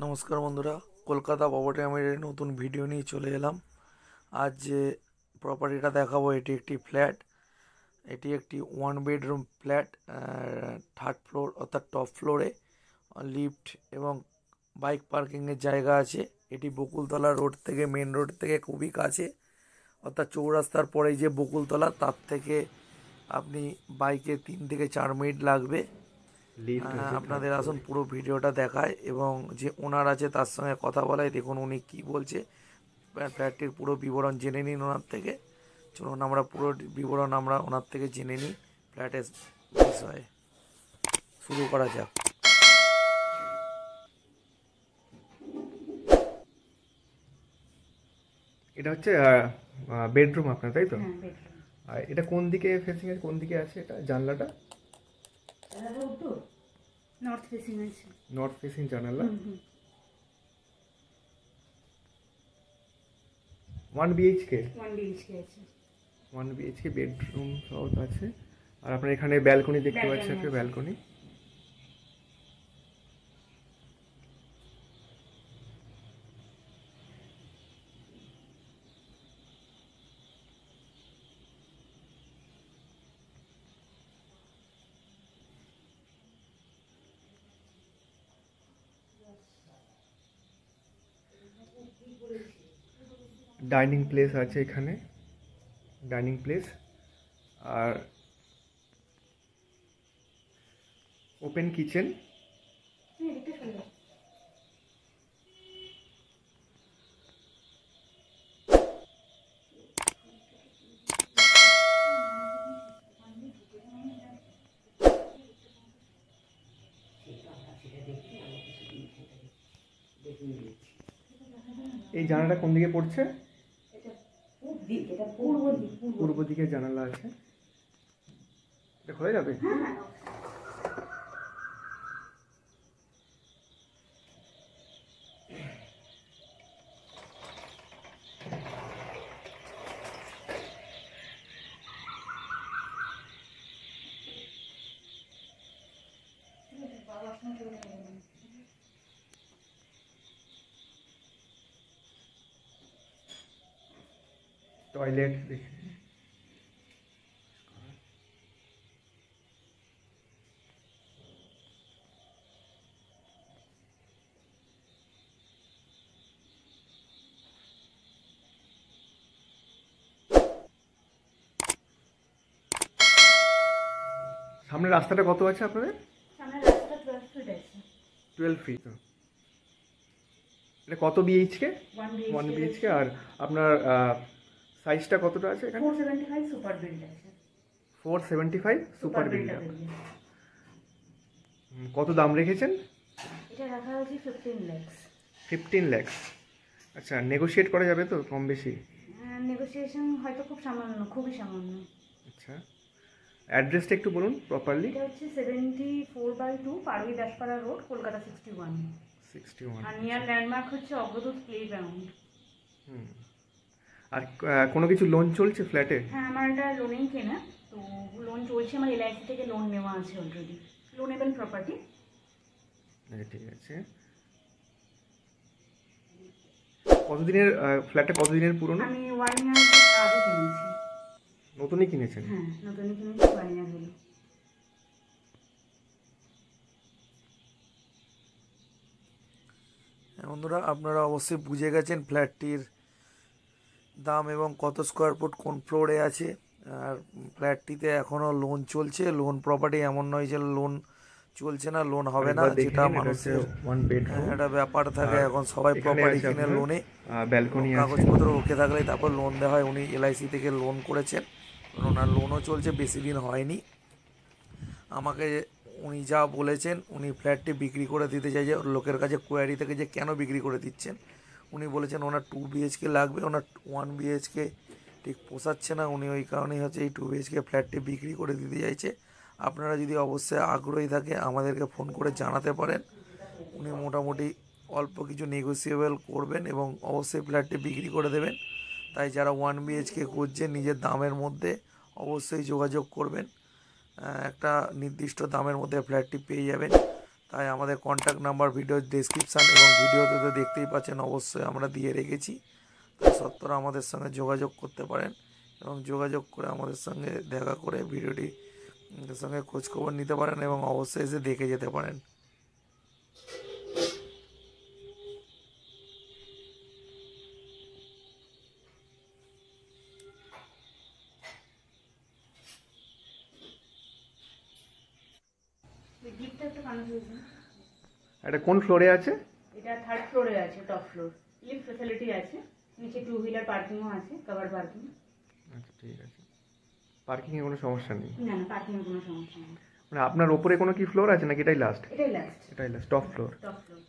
নমস্কার বন্ধুরা, কলকাতা প্রপার্টি আমির নতুন ভিডিও নিয়ে চলে এলাম। আজ যে প্রপার্টিটা দেখাবো এটি একটি ফ্ল্যাট। এটি একটি one bedroom flat, third floor অর্থাৎ টপ ফ্লোরে লিফট এবং বাইক পার্কিংয়ের জায়গা আছে। এটি বকুলতলা রোড থেকে, মেন রোড থেকে খুবই কাছে, অর্থাৎ চৌরাস্তার পরেই যে বকুলতলা, তার থেকে আপনি বাইকে 3 থেকে 4 মিনিট লাগবে। আপনাদের আসুন পুরো ভিডিওটা দেখায় এবং যে ওনার আছে তার সঙ্গে কথা বলায়, দেখুন উনি কি বলছে। ফ্ল্যাটটির পুরো বিবরণ জেনে নিন ওনার থেকে। চলুন আমরা পুরো বিবরণ ওনার থেকে জেনে নিই ফ্ল্যাটের বিষয়ে। শুরু করা যাক। এটা হচ্ছে বেডরুম আপনার, তাই তো? আর এটা কোন দিকে ফেসিং আছে, কোন দিকে আছে এটা জানলাটা? নর্থ ফেসিং আছে। নর্থ ফেসিং জানালা। 1 বিএইচকে। 1 বিএইচকে আছে। 1 বিএইচকে বেডরুম সহ আছে। আর আপনার এখানে ব্যালকনি দেখতে পাচ্ছেন, একটা ব্যালকনি। ডাইনিং প্লেস আছে এখানে, ডাইনিং প্লেস। আর ওপেন কিচেন। এই জানালাটা কোন দিকে পড়ছে? পূর্ব দিকে জানালা আছে। এটা খোলা যাবে? টয়লেট দেখে। সামনে রাস্তাটা কত আছে আপনাদের? সামনে রাস্তাটা 12 ফিট আছে। 12 ফিট। এটা কত বিএইচকে? 1 বিএইচকে। আর আপনার সাইজটা কতটা আছে এখানে? 475 সুপার বিল্ড আছে। 475 সুপার বিল্ড। কত দাম রেখেছেন? এটা রাখা হয়েছে 15 লাখ। 15 লাখ। আচ্ছা, নেগোশিয়েট করা যাবে তো কম বেশি? নেগোসিয়েশন হয়তো খুব সামান্য, খুবই সামান্য। আচ্ছা, অ্যাড্রেসটা একটু বলুন প্রপারলি। এটা হচ্ছে 74/2 পারুই দাসপাড়া রোড, কলকাতা 61। আর নিয়ার ল্যান্ডমার্ক হচ্ছে অগ্রদূত প্লেগ্রাউন্ড। আর কোনো কিছু লোন চলছে ফ্ল্যাটে? হ্যাঁ, আমার এটা লোনেই কেনা, তো লোন চলছে। আমার এলআইসি থেকে লোন নেওয়া আছে অলরেডি, লোনেবল প্রপার্টি। আচ্ছা, ঠিক আছে। কতদিনের ফ্ল্যাটটা, কতদিনের পুরনো? আমি 1 ইয়ার আগে কিনেছি। নতুনই কিনেছেন? হ্যাঁ, নতুনই কিনেছি, 1 ইয়ার হলো। বন্ধুরা, আপনারা অবশ্যই বুঝে গেছেন ফ্ল্যাটটির দাম এবং কত স্কোয়ার ফুট কোন ফ্লোরে আছে। আর ফ্ল্যাটটিতে এখনও লোন চলছে। লোন প্রপার্টি এমন নয় যে লোন চলছে না, লোন হবে না, যেটা মানুষের একটা ব্যাপার থাকে। এখন সবাই প্রপার্টি কিনে লোনে, ব্যালকনি কাগজপত্র ওকে থাকলে তারপর লোন দেওয়া হয়। উনি এলআইসি থেকে লোন করেছেন, ওনার লোনও চলছে, বেশি দিন হয়নি। আমাকে উনি যা বলেছেন, উনি ফ্ল্যাটটি বিক্রি করে দিতে চাই, যে লোকের কাছে কোয়ারি থেকে যে কেন বিক্রি করে দিচ্ছেন। উনি বলেছেন ওনার 2 বিএইচকে লাগবে, ওনার 1 বিএইচকে ঠিক পোষাচ্ছে না। উনি ওই কারণেই হচ্ছে এই 2 বিএইচকে ফ্ল্যাটটি বিক্রি করে দিতে চাইছে। আপনারা যদি অবশ্যই আগ্রহী থাকে আমাদেরকে ফোন করে জানাতে পারেন। উনি মোটামুটি অল্প কিছু নেগোসিয়েবল করবেন এবং অবশ্যই ফ্ল্যাটটি বিক্রি করে দেবেন। তাই যারা 1 বিএইচকে খুঁজছেন নিজের দামের মধ্যে, অবশ্যই যোগাযোগ করবেন। একটা নির্দিষ্ট দামের মধ্যে ফ্ল্যাটটি পেয়ে যাবেন। তাই আমাদের কন্ট্যাক্ট নাম্বার ভিডিওর ডেসক্রিপশান এবং ভিডিওতে তো দেখতেই পাচ্ছেন অবশ্যই আমরা দিয়ে রেখেছি। তাই সত্ত্বেও আমাদের সঙ্গে যোগাযোগ করতে পারেন এবং যোগাযোগ করে আমাদের সঙ্গে দেখা করে ভিডিওটি সঙ্গে খোঁজখবর নিতে পারেন এবং অবশ্যই এসে দেখে যেতে পারেন। লিফটটা একটু কানেক্ট হয়েছে। এটা কোন ফ্লোরে আছে? এটা 3rd ফ্লোরে আছে, টপ ফ্লোর। লিফট ফ্যাসিলিটি আছে, নিচে 2 হুইলার পার্কিংও আছে, কভার পার্কিং। আচ্ছা ঠিক আছে, পার্কিংয়ে কোনো সমস্যা নেই? না না, পার্কিং এর কোনো সমস্যা নেই। মানে আপনার ওপরে কোনো কি ফ্লোর আছে নাকি এটাই লাস্ট? এটাই লাস্ট, এটাই last, top floor. Top floor.